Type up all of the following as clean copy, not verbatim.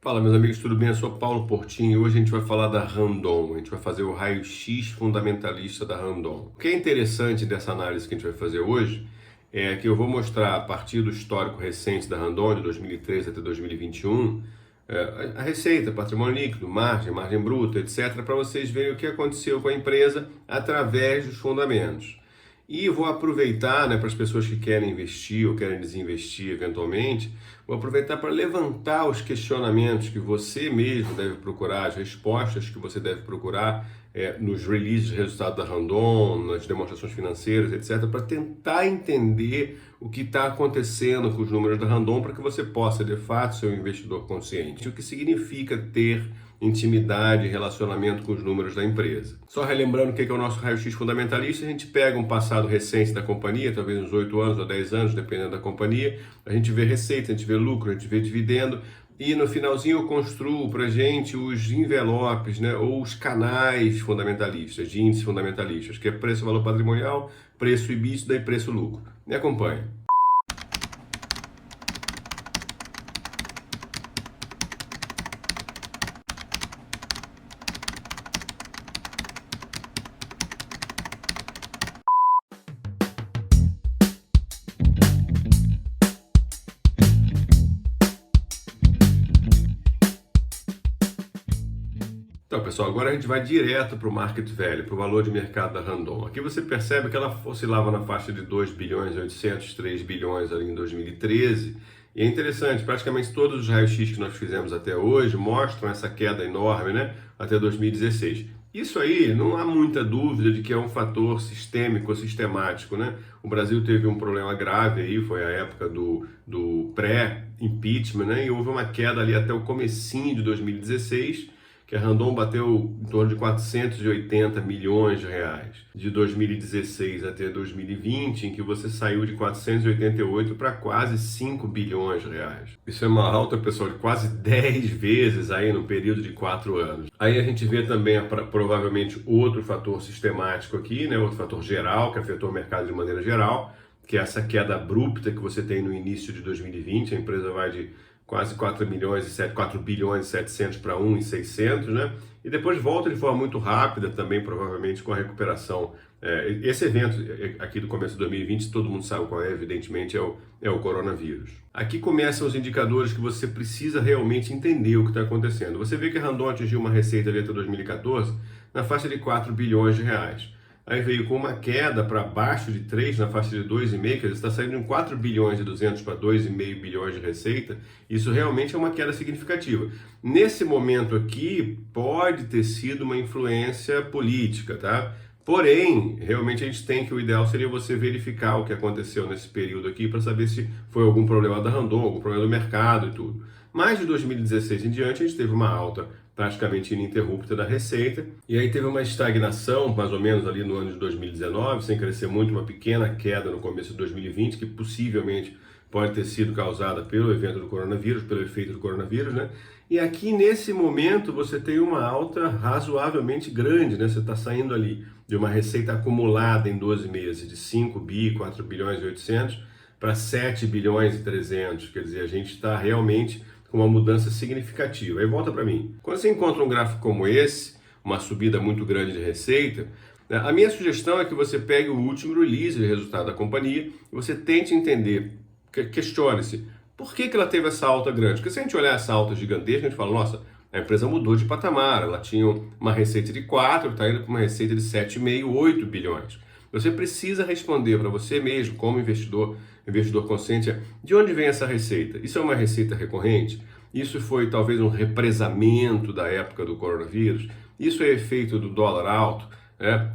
Fala, meus amigos, tudo bem? Eu sou Paulo Portinho e hoje a gente vai falar da Randon. A gente vai fazer o raio-x fundamentalista da Randon. O que é interessante dessa análise que a gente vai fazer hoje é que eu vou mostrar, a partir do histórico recente da Randon, de 2013 até 2021, a receita, patrimônio líquido, margem bruta, etc., para vocês verem o que aconteceu com a empresa através dos fundamentos. E vou aproveitar, para as pessoas que querem investir ou querem desinvestir eventualmente, vou aproveitar para levantar os questionamentos que você mesmo deve procurar, as respostas que você deve procurar nos releases de resultado da Randon, nas demonstrações financeiras, etc., para tentar entender o que está acontecendo com os números da Randon para que você possa, de fato, ser um investidor consciente. O que significa ter intimidade e relacionamento com os números da empresa. Só relembrando o que é o nosso raio-x fundamentalista, a gente pega um passado recente da companhia, talvez uns 8 anos ou 10 anos, dependendo da companhia, a gente vê receita, a gente vê lucro, a gente vê dividendo, e no finalzinho eu construo para a gente os envelopes, ou os canais fundamentalistas, de índices fundamentalistas, que é preço, valor patrimonial, preço EBITDA e preço lucro. Me acompanhe. Então, pessoal, agora a gente vai direto para o market value, para o valor de mercado da Randon. Aqui você percebe que ela oscilava na faixa de 2 bilhões e 800, 3 bilhões ali em 2013. E é interessante, praticamente todos os raios-x que nós fizemos até hoje mostram essa queda enorme, até 2016. Isso aí, não há muita dúvida de que é um fator sistêmico, sistemático, O Brasil teve um problema grave aí, foi a época do pré-impeachment, E houve uma queda ali até o comecinho de 2016, que a Randon bateu em torno de 480 milhões de reais. De 2016 até 2020, em que você saiu de 488 para quase 5 bilhões de reais. Isso é uma alta, pessoal, de quase 10 vezes aí no período de 4 anos. Aí a gente vê também provavelmente outro fator sistemático aqui, outro fator geral que afetou o mercado de maneira geral, que é essa queda abrupta que você tem no início de 2020, a empresa vai de quase 4 bilhões e 700 para 1,600, E depois volta de forma muito rápida também, provavelmente com a recuperação. Esse evento aqui do começo de 2020, todo mundo sabe qual é, evidentemente, é o coronavírus. Aqui começam os indicadores que você precisa realmente entender o que está acontecendo. Você vê que a Randon atingiu uma receita ali até 2014 na faixa de 4 bilhões de reais. Aí veio com uma queda para baixo de 3, na faixa de 2,5, quer dizer, está saindo de 4 bilhões e 200 para 2,5 bilhões de receita. Isso realmente é uma queda significativa. Nesse momento aqui, pode ter sido uma influência política, tá? Porém, realmente a gente tem que, o ideal seria você verificar o que aconteceu nesse período aqui para saber se foi algum problema da Randon, algum problema do mercado e tudo. Mas de 2016 em diante, a gente teve uma alta praticamente ininterrupta da receita, e aí teve uma estagnação, mais ou menos ali no ano de 2019, sem crescer muito, uma pequena queda no começo de 2020, que possivelmente pode ter sido causada pelo evento do coronavírus, pelo efeito do coronavírus, E aqui nesse momento você tem uma alta razoavelmente grande, Você está saindo ali de uma receita acumulada em 12 meses de 5 bi, 4 bilhões e 800 para 7 bilhões e 300, quer dizer, a gente está realmente com uma mudança significativa. Aí volta para mim. Quando você encontra um gráfico como esse, uma subida muito grande de receita, a minha sugestão é que você pegue o último release de resultado da companhia e você tente entender, questione-se, por que ela teve essa alta grande? Porque se a gente olhar essa alta gigantesca, a gente fala, nossa, a empresa mudou de patamar, ela tinha uma receita de 4, está indo para uma receita de 7,5, 8 bilhões. Você precisa responder para você mesmo, como investidor consciente, de onde vem essa receita? Isso é uma receita recorrente? Isso foi talvez um represamento da época do coronavírus? Isso é efeito do dólar alto?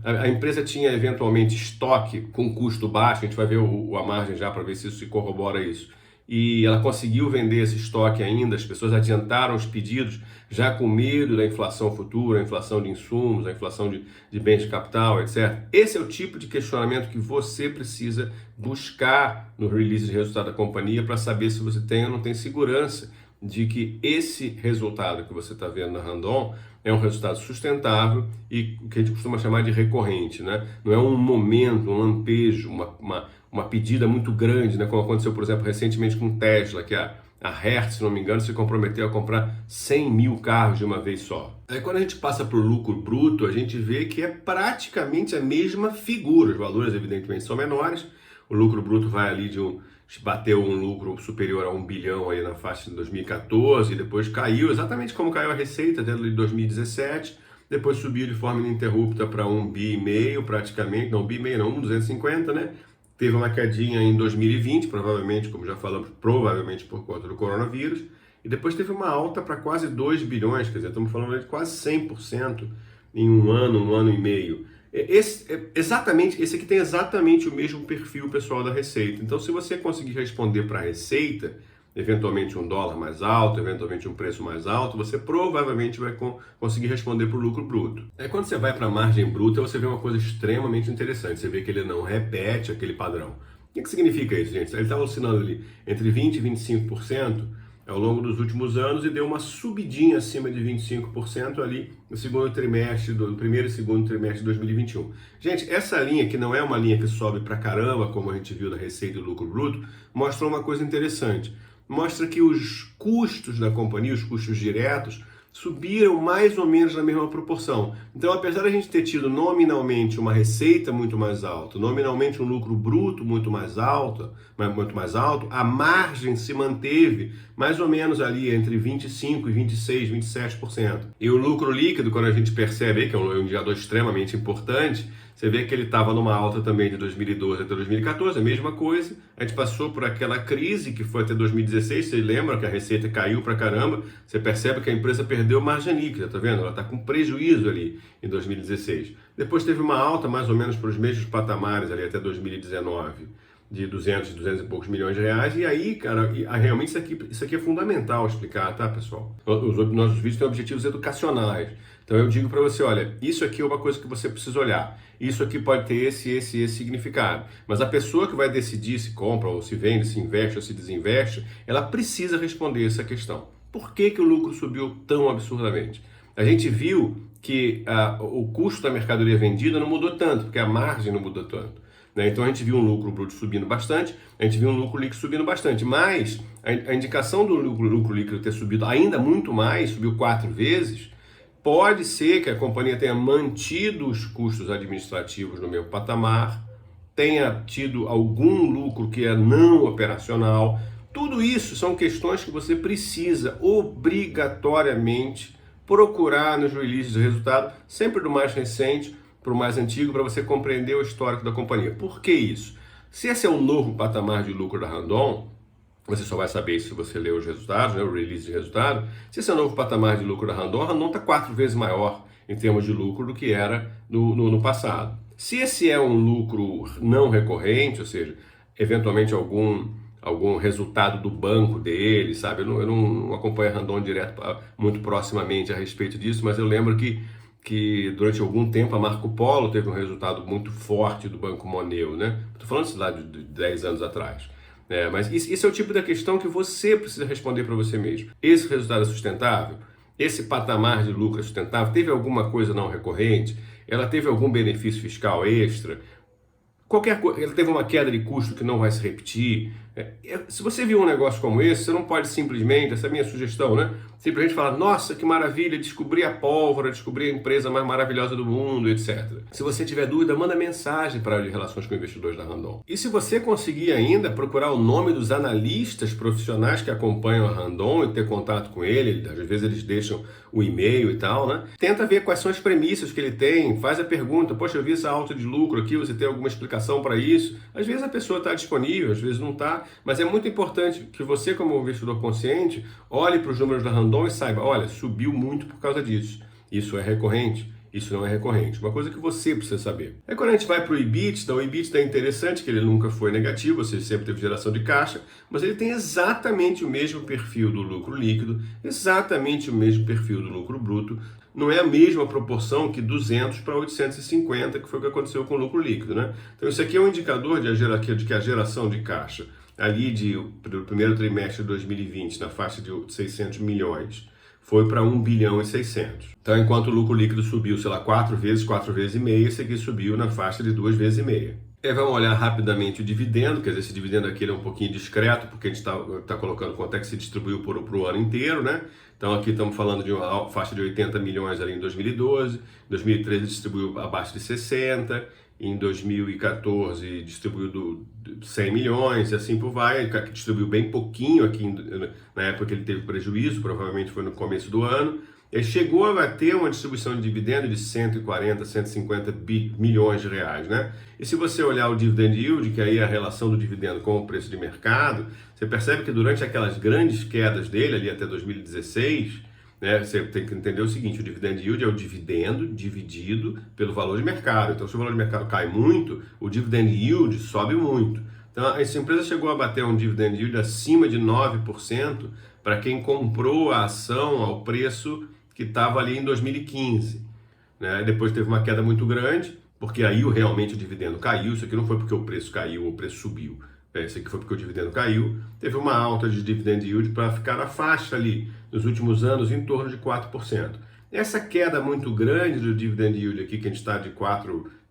A empresa tinha eventualmente estoque com custo baixo, a gente vai ver a margem já para ver se isso se corrobora isso. E ela conseguiu vender esse estoque ainda, as pessoas adiantaram os pedidos já com medo da inflação futura, a inflação de insumos, a inflação de bens de capital, etc. Esse é o tipo de questionamento que você precisa buscar no release de resultado da companhia para saber se você tem ou não tem segurança de que esse resultado que você está vendo na Randon é um resultado sustentável e o que a gente costuma chamar de recorrente, Não é um momento, um lampejo, uma pedida muito grande, como aconteceu, por exemplo, recentemente com Tesla, que a A Hertz, se não me engano, se comprometeu a comprar 100 mil carros de uma vez só. Aí quando a gente passa para o lucro bruto, a gente vê que é praticamente a mesma figura. Os valores, evidentemente, são menores. O lucro bruto vai ali bateu um lucro superior a 1 bilhão aí na faixa de 2014, depois caiu, exatamente como caiu a receita dentro de 2017, depois subiu de forma ininterrupta para 1,5 bi praticamente, não 1,5 bi não, 1,250, né? Teve uma quedinha em 2020, provavelmente, como já falamos, provavelmente por conta do coronavírus, e depois teve uma alta para quase 2 bilhões, quer dizer, estamos falando de quase 100% em um ano e meio. Esse aqui tem exatamente o mesmo perfil pessoal da Receita. Então, se você conseguir responder para a Receita, eventualmente um dólar mais alto, eventualmente um preço mais alto, você provavelmente vai conseguir responder para o lucro bruto. Aí quando você vai para a margem bruta, você vê uma coisa extremamente interessante. Você vê que ele não repete aquele padrão. O que significa isso, gente? Ele está oscilando ali entre 20% e 25% ao longo dos últimos anos e deu uma subidinha acima de 25% ali no segundo trimestre, no primeiro e segundo trimestre de 2021. Gente, essa linha, que não é uma linha que sobe pra caramba, como a gente viu da receita e do lucro bruto, mostrou uma coisa interessante. Mostra que os custos da companhia, os custos diretos, subiram mais ou menos na mesma proporção. Então, apesar de a gente ter tido nominalmente uma receita muito mais alta, nominalmente um lucro bruto muito mais alto, a margem se manteve mais ou menos ali entre 25% e 26%, 27%. E o lucro líquido, quando a gente percebe aí, que é um indicador extremamente importante, você vê que ele estava numa alta também de 2012 até 2014, a mesma coisa. A gente passou por aquela crise que foi até 2016, você lembra que a receita caiu pra caramba, você percebe que a empresa perdeu margem líquida, tá vendo? Ela está com prejuízo ali em 2016. Depois teve uma alta mais ou menos para os mesmos patamares ali até 2019, de 200 e poucos milhões de reais. E aí, cara, realmente isso aqui é fundamental explicar, tá, pessoal? Os nossos vídeos têm objetivos educacionais. Então eu digo para você, olha, isso aqui é uma coisa que você precisa olhar. Isso aqui pode ter esse significado. Mas a pessoa que vai decidir se compra, ou se vende, se investe ou se desinveste, ela precisa responder essa questão. Por que o lucro subiu tão absurdamente? A gente viu que o custo da mercadoria vendida não mudou tanto, porque a margem não mudou tanto. Né? Então a gente viu um lucro bruto subindo bastante, a gente viu um lucro líquido subindo bastante, mas a indicação do lucro líquido ter subido ainda muito mais, subiu 4 vezes, pode ser que a companhia tenha mantido os custos administrativos no mesmo patamar, tenha tido algum lucro que é não operacional. Tudo isso são questões que você precisa obrigatoriamente procurar nos releases de resultado, sempre do mais recente para o mais antigo, para você compreender o histórico da companhia. Por que isso? Se esse é um novo patamar de lucro da Randon, você só vai saber isso se você ler os resultados, né, o release de resultado. Se esse é o novo patamar de lucro da Randon, a Randon está 4 vezes maior em termos de lucro do que era no passado. Se esse é um lucro não recorrente, ou seja, eventualmente algum resultado do banco dele, sabe? Eu não acompanho a Randon direto, muito proximamente a respeito disso, mas eu lembro que durante algum tempo a Marco Polo teve um resultado muito forte do Banco Moneo, né? Estou falando isso lá de 10 anos atrás. Mas isso é o tipo da questão que você precisa responder para você mesmo. Esse resultado é sustentável? Esse patamar de lucro é sustentável? Teve alguma coisa não recorrente? Ela teve algum benefício fiscal extra? Qualquer coisa, ela teve uma queda de custo que não vai se repetir. Se você viu um negócio como esse, você não pode simplesmente, essa é a minha sugestão, né? Simplesmente falar, nossa, que maravilha, descobri a pólvora, descobri a empresa mais maravilhosa do mundo, etc. Se você tiver dúvida, manda mensagem para a área de relações com investidores da Randon. E se você conseguir ainda procurar o nome dos analistas profissionais que acompanham a Randon e ter contato com ele, às vezes eles deixam o e-mail e tal, né? Tenta ver quais são as premissas que ele tem, faz a pergunta, poxa, eu vi essa alta de lucro aqui, você tem alguma explicação para isso? Às vezes a pessoa está disponível, às vezes não está, mas é muito importante que você, como investidor consciente, olhe para os números da Randon e saiba, olha, subiu muito por causa disso. Isso é recorrente, isso não é recorrente. Uma coisa que você precisa saber. Aí quando a gente vai para o EBITDA, o EBITDA é interessante, que ele nunca foi negativo, ou seja, sempre teve geração de caixa, mas ele tem exatamente o mesmo perfil do lucro líquido, exatamente o mesmo perfil do lucro bruto, não é a mesma proporção que 200 para 850, que foi o que aconteceu com o lucro líquido, né? Então isso aqui é um indicador de que a geração de caixa ali do primeiro trimestre de 2020, na faixa de 600 milhões, foi para 1 bilhão e 600. Então, enquanto o lucro líquido subiu, sei lá, 4 vezes e meia, esse aqui subiu na faixa de 2 vezes e meia. Vamos olhar rapidamente o dividendo, quer dizer, esse dividendo aqui ele é um pouquinho discreto, porque a gente está colocando quanto é que se distribuiu para o ano inteiro, né? Então aqui estamos falando de uma faixa de 80 milhões ali em 2012, em 2013 distribuiu abaixo de 60, em 2014 distribuiu 100 milhões e assim por vai, distribuiu bem pouquinho aqui na época que ele teve prejuízo, provavelmente foi no começo do ano. Ele chegou a ter uma distribuição de dividendo de 140, 150 milhões de reais, né? E se você olhar o dividend yield, que aí é a relação do dividendo com o preço de mercado, você percebe que durante aquelas grandes quedas dele, ali até 2016, né, você tem que entender o seguinte, o dividend yield é o dividendo dividido pelo valor de mercado. Então, se o valor de mercado cai muito, o dividend yield sobe muito. Então, essa empresa chegou a bater um dividend yield acima de 9% para quem comprou a ação ao preço que estava ali em 2015, né? Depois teve uma queda muito grande, porque aí realmente o dividendo caiu. Isso aqui não foi porque o preço caiu ou o preço subiu, né? Isso aqui foi porque o dividendo caiu. Teve uma alta de dividend yield para ficar na faixa ali, nos últimos anos, em torno de 4%. Essa queda muito grande do dividend yield aqui, que a gente está de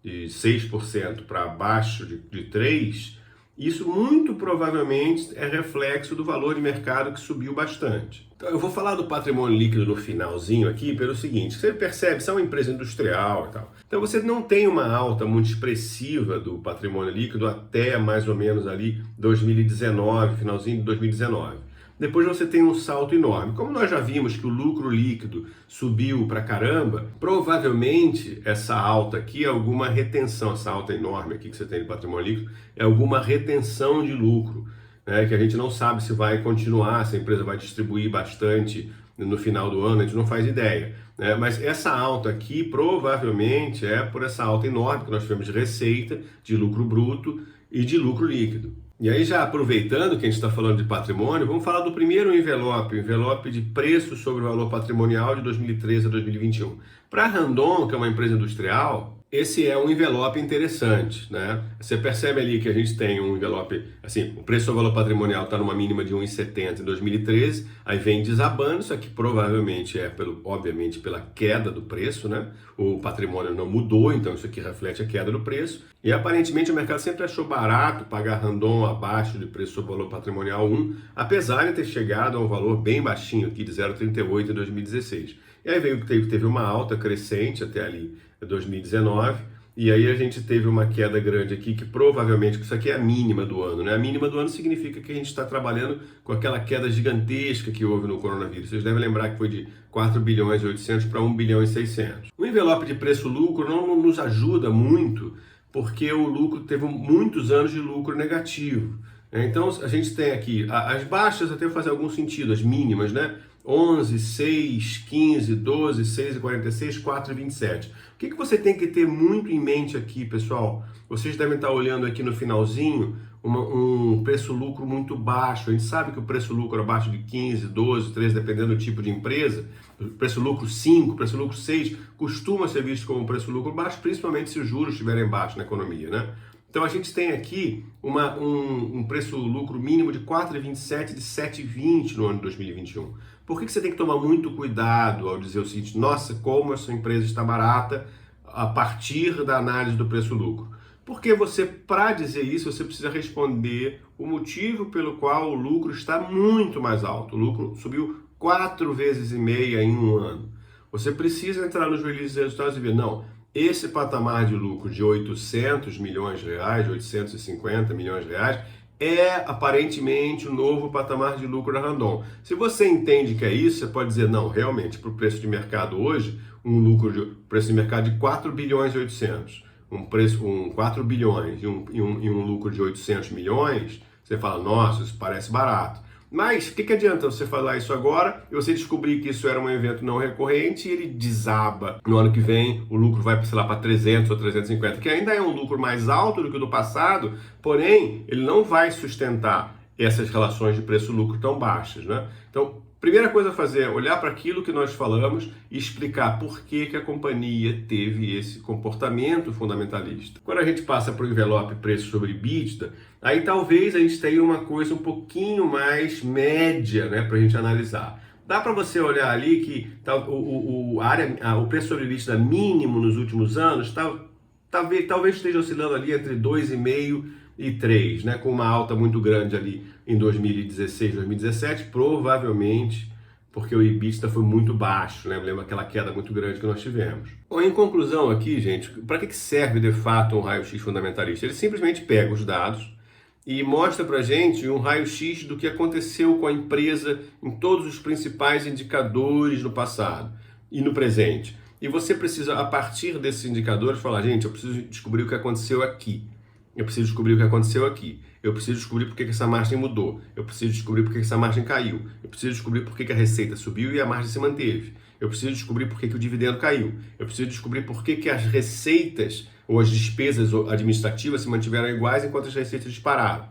6% para abaixo de 3%, isso muito provavelmente é reflexo do valor de mercado que subiu bastante. Então eu vou falar do patrimônio líquido no finalzinho aqui pelo seguinte, você percebe, você é uma empresa industrial e tal, então você não tem uma alta muito expressiva do patrimônio líquido até mais ou menos ali 2019, finalzinho de 2019. Depois você tem um salto enorme. Como nós já vimos que o lucro líquido subiu pra caramba, provavelmente essa alta aqui é alguma retenção, essa alta enorme aqui que você tem de patrimônio líquido, é alguma retenção de lucro, né, que a gente não sabe se vai continuar, se a empresa vai distribuir bastante no final do ano, a gente não faz ideia, né? Mas essa alta aqui provavelmente é por essa alta enorme que nós tivemos de receita, de lucro bruto e de lucro líquido. E aí, já aproveitando que a gente está falando de patrimônio, vamos falar do primeiro envelope, o envelope de preço sobre o valor patrimonial de 2013 a 2021. Para a Randon, que é uma empresa industrial, esse é um envelope interessante, né? Você percebe ali que a gente tem um envelope, assim, o preço sobre o valor patrimonial está numa mínima de 1,70 em 2013, aí vem desabando, isso aqui provavelmente é, obviamente, pela queda do preço, né? O patrimônio não mudou, então isso aqui reflete a queda do preço. E aparentemente o mercado sempre achou barato pagar Randon abaixo de preço sobre o valor patrimonial 1, apesar de ter chegado a um valor bem baixinho aqui de 0,38 em 2016. E aí teve uma alta crescente até ali 2019, e aí a gente teve uma queda grande aqui, que provavelmente, isso aqui é a mínima do ano, né? A mínima do ano significa que a gente está trabalhando com aquela queda gigantesca que houve no coronavírus. Vocês devem lembrar que foi de 4 bilhões e 800 para 1 bilhão e 600. O envelope de preço-lucro não nos ajuda muito, porque o lucro teve muitos anos de lucro negativo. Então a gente tem aqui, as baixas até fazem algum sentido, as mínimas, né? 11, 6, 15, 12, 6,46, 4,27. O que você tem que ter muito em mente aqui, pessoal? Vocês devem estar olhando aqui no finalzinho um preço-lucro muito baixo. A gente sabe que o preço-lucro abaixo de 15, 12, 13, dependendo do tipo de empresa, o preço-lucro 5, preço-lucro 6, costuma ser visto como um preço-lucro baixo, principalmente se os juros estiverem baixos na economia, né? Então a gente tem aqui um preço-lucro mínimo de 4,27, de 7,20 no ano de 2021. Por que você tem que tomar muito cuidado ao dizer o seguinte, nossa, como essa empresa está barata a partir da análise do preço-lucro? Porque você, para dizer isso, você precisa responder o motivo pelo qual o lucro está muito mais alto. O lucro subiu 4,5 vezes em um ano. Você precisa entrar nos releases de resultados e ver, não, esse patamar de lucro de 800 milhões de reais, 850 milhões de reais, é aparentemente o novo patamar de lucro da Randon. Se você entende que é isso, você pode dizer, não, realmente, para o preço de mercado hoje, preço de mercado de 4 bilhões e 800, 4 bilhões e um lucro de 800 milhões, você fala, nossa, isso parece barato. Mas o que adianta você falar isso agora e você descobrir que isso era um evento não recorrente e ele desaba no ano que vem, o lucro vai, sei lá, para 300 ou 350, que ainda é um lucro mais alto do que o do passado, porém, ele não vai sustentar essas relações de preço-lucro tão baixas, né? Então, primeira coisa a fazer é olhar para aquilo que nós falamos e explicar por que a companhia teve esse comportamento fundamentalista. Quando a gente passa para o envelope preço sobre EBITDA, aí talvez a gente tenha uma coisa um pouquinho mais média, né, para a gente analisar. Dá para você olhar ali que o preço sobre EBITDA mínimo nos últimos anos está talvez esteja oscilando ali entre 2,5 e 3, né? Com uma alta muito grande ali em 2016, 2017, provavelmente porque o EBITDA foi muito baixo, né? Lembra aquela queda muito grande que nós tivemos. Bom, em conclusão aqui, gente, para que serve de fato um raio-x fundamentalista? Ele simplesmente pega os dados e mostra para a gente um raio-x do que aconteceu com a empresa em todos os principais indicadores no passado e no presente. E você precisa, a partir desses indicadores, falar, gente, eu preciso descobrir o que aconteceu aqui. Eu preciso descobrir o que aconteceu aqui. Eu preciso descobrir por que essa margem mudou. Eu preciso descobrir por que essa margem caiu. Eu preciso descobrir por que a receita subiu e a margem se manteve. Eu preciso descobrir por que o dividendo caiu. Eu preciso descobrir por que as receitas ou as despesas administrativas se mantiveram iguais enquanto as receitas dispararam.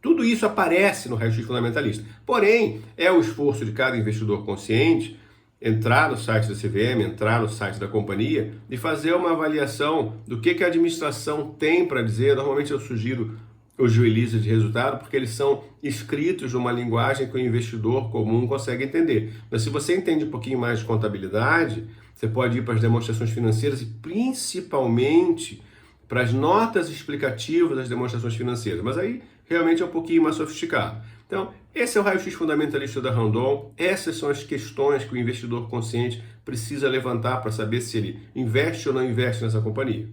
Tudo isso aparece no raio-x fundamentalista. Porém, é o esforço de cada investidor consciente entrar no site da CVM, entrar no site da companhia e fazer uma avaliação do que a administração tem para dizer. Normalmente eu sugiro os releases de resultado porque eles são escritos numa linguagem que o investidor comum consegue entender. Mas se você entende um pouquinho mais de contabilidade, você pode ir para as demonstrações financeiras e principalmente para as notas explicativas das demonstrações financeiras. Mas aí realmente é um pouquinho mais sofisticado. Então, esse é o raio-x fundamentalista da Randon. Essas são as questões que o investidor consciente precisa levantar para saber se ele investe ou não investe nessa companhia.